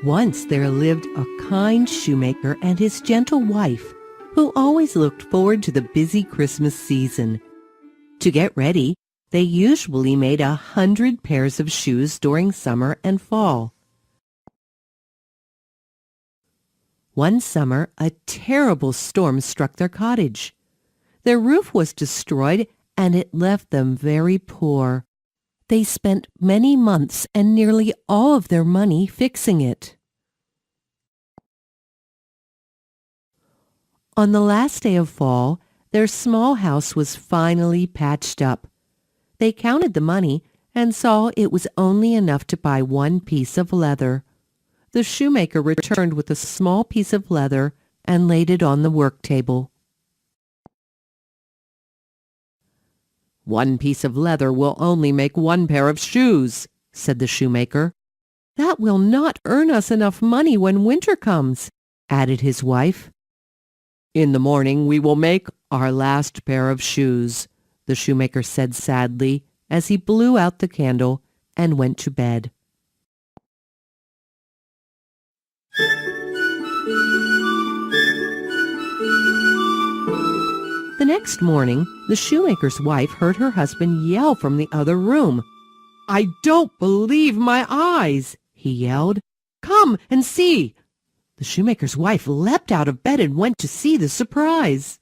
Once there lived a kind shoemaker and his gentle wife, who always looked forward to the busy Christmas season. To get ready, they usually made 100 pairs of shoes during summer and fall. One summer, a terrible storm struck their cottage. Their roof was destroyed, and it left them very poor. They spent many months and nearly all of their money fixing it. On the last day of fall, their small house was finally patched up. They counted the money and saw it was only enough to buy one piece of leather. The shoemaker returned with a small piece of leather and laid it on the work table. "One piece of leather will only make one pair of shoes," said the shoemaker. "That will not earn us enough money when winter comes," added his wife. "In the morning we will make our last pair of shoes," the shoemaker said sadly as he blew out the candle and went to bed. The next morning, the shoemaker's wife heard her husband yell from the other room. "I don't believe my eyes!" he yelled. "Come and see!" The shoemaker's wife leapt out of bed and went to see the surprise.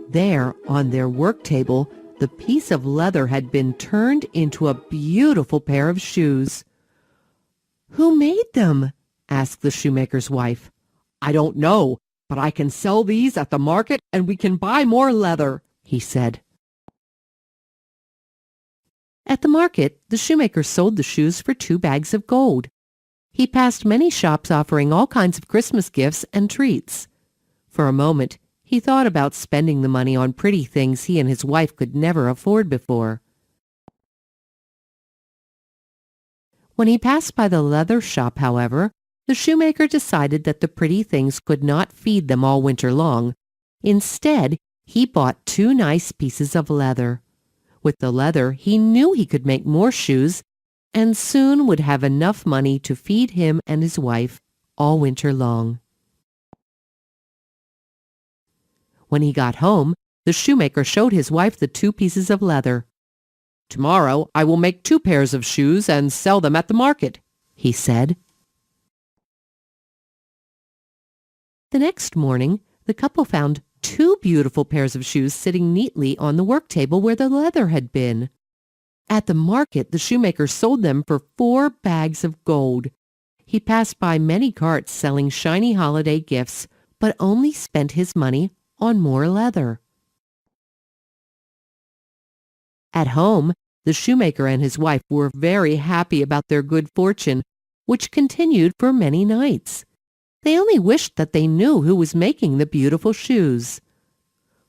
There, on their work table, the piece of leather had been turned into a beautiful pair of shoes. "Who made them?" asked the shoemaker's wife. "I don't know, but I can sell these at the market and we can buy more leather," he said. At the market, the shoemaker sold the shoes for 2 bags of gold. He passed many shops offering all kinds of Christmas gifts and treats. For a moment, he thought about spending the money on pretty things he and his wife could never afford before. When he passed by the leather shop, however, the shoemaker decided that the pretty things could not feed them all winter long. Instead, he bought 2 nice pieces of leather. With the leather, he knew he could make more shoes and soon would have enough money to feed him and his wife all winter long. When he got home, the shoemaker showed his wife the 2 pieces of leather. "Tomorrow I will make 2 pairs of shoes and sell them at the market," he said. The next morning, the couple found 2 beautiful pairs of shoes sitting neatly on the work table where the leather had been. At the market, the shoemaker sold them for 4 bags of gold. He passed by many carts selling shiny holiday gifts, but only spent his money on more leather. At home, the shoemaker and his wife were very happy about their good fortune, which continued for many nights. They only wished that they knew who was making the beautiful shoes.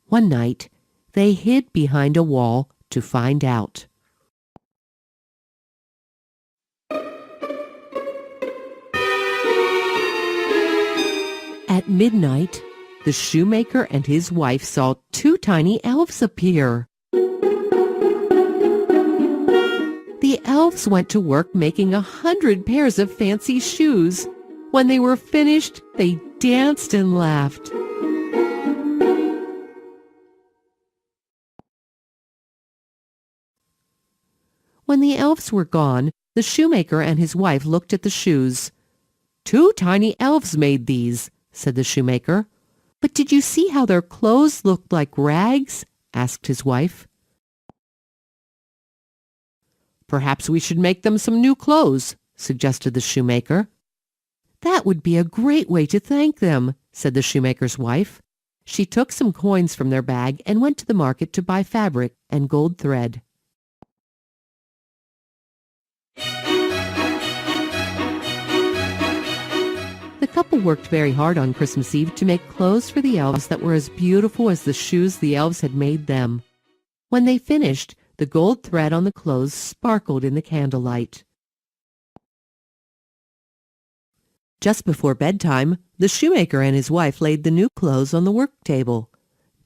One night, they hid behind a wall to find out. At midnight, the shoemaker and his wife saw 2 tiny elves appear. The elves went to work making 100 pairs of fancy shoes. When they were finished, they danced and laughed. When the elves were gone, the shoemaker and his wife looked at the shoes. "2 tiny elves made these," said the shoemaker. "But did you see how their clothes looked like rags?" asked his wife. "Perhaps we should make them some new clothes," suggested the shoemaker. "That would be a great way to thank them," said the shoemaker's wife. She took some coins from their bag and went to the market to buy fabric and gold thread. The couple worked very hard on Christmas Eve to make clothes for the elves that were as beautiful as the shoes the elves had made them. When they finished, the gold thread on the clothes sparkled in the candlelight. Just before bedtime, the shoemaker and his wife laid the new clothes on the work table.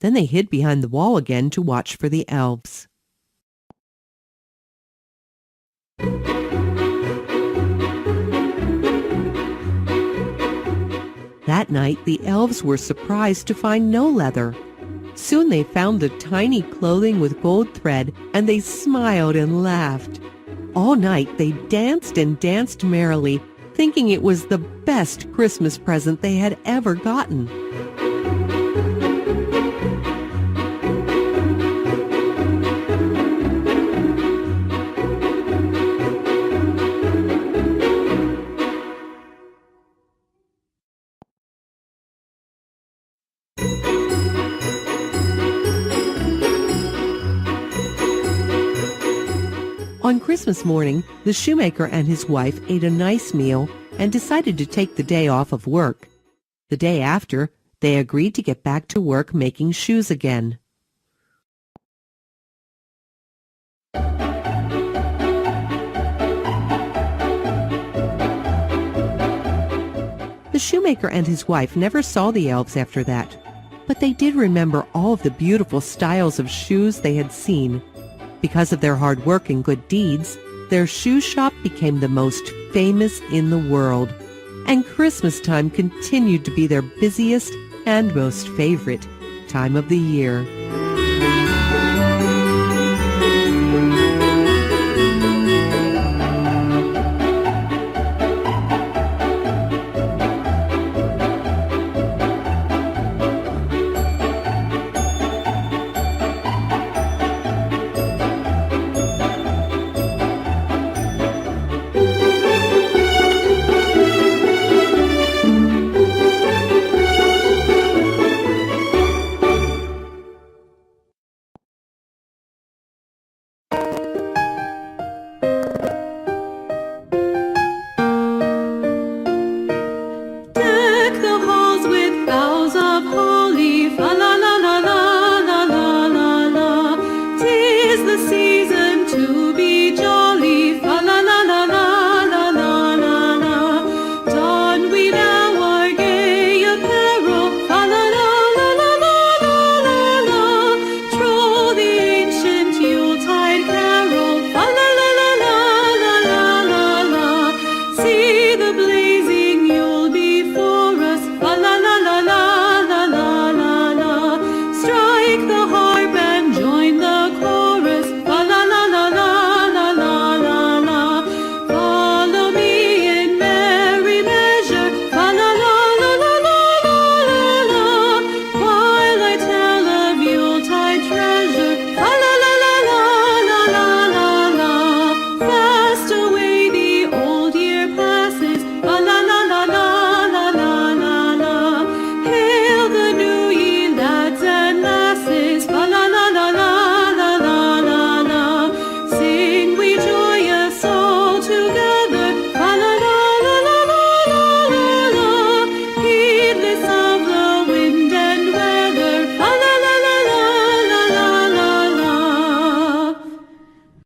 Then they hid behind the wall again to watch for the elves. That night, the elves were surprised to find no leather. Soon they found the tiny clothing with gold thread, and they smiled and laughed. All night they danced and danced merrily, thinking it was the best Christmas present they had ever gotten. On Christmas morning, the shoemaker and his wife ate a nice meal and decided to take the day off of work. The day after, they agreed to get back to work making shoes again. The shoemaker and his wife never saw the elves after that, but they did remember all of the beautiful styles of shoes they had seen. Because of their hard work and good deeds, their shoe shop became the most famous in the world, and Christmas time continued to be their busiest and most favorite time of the year.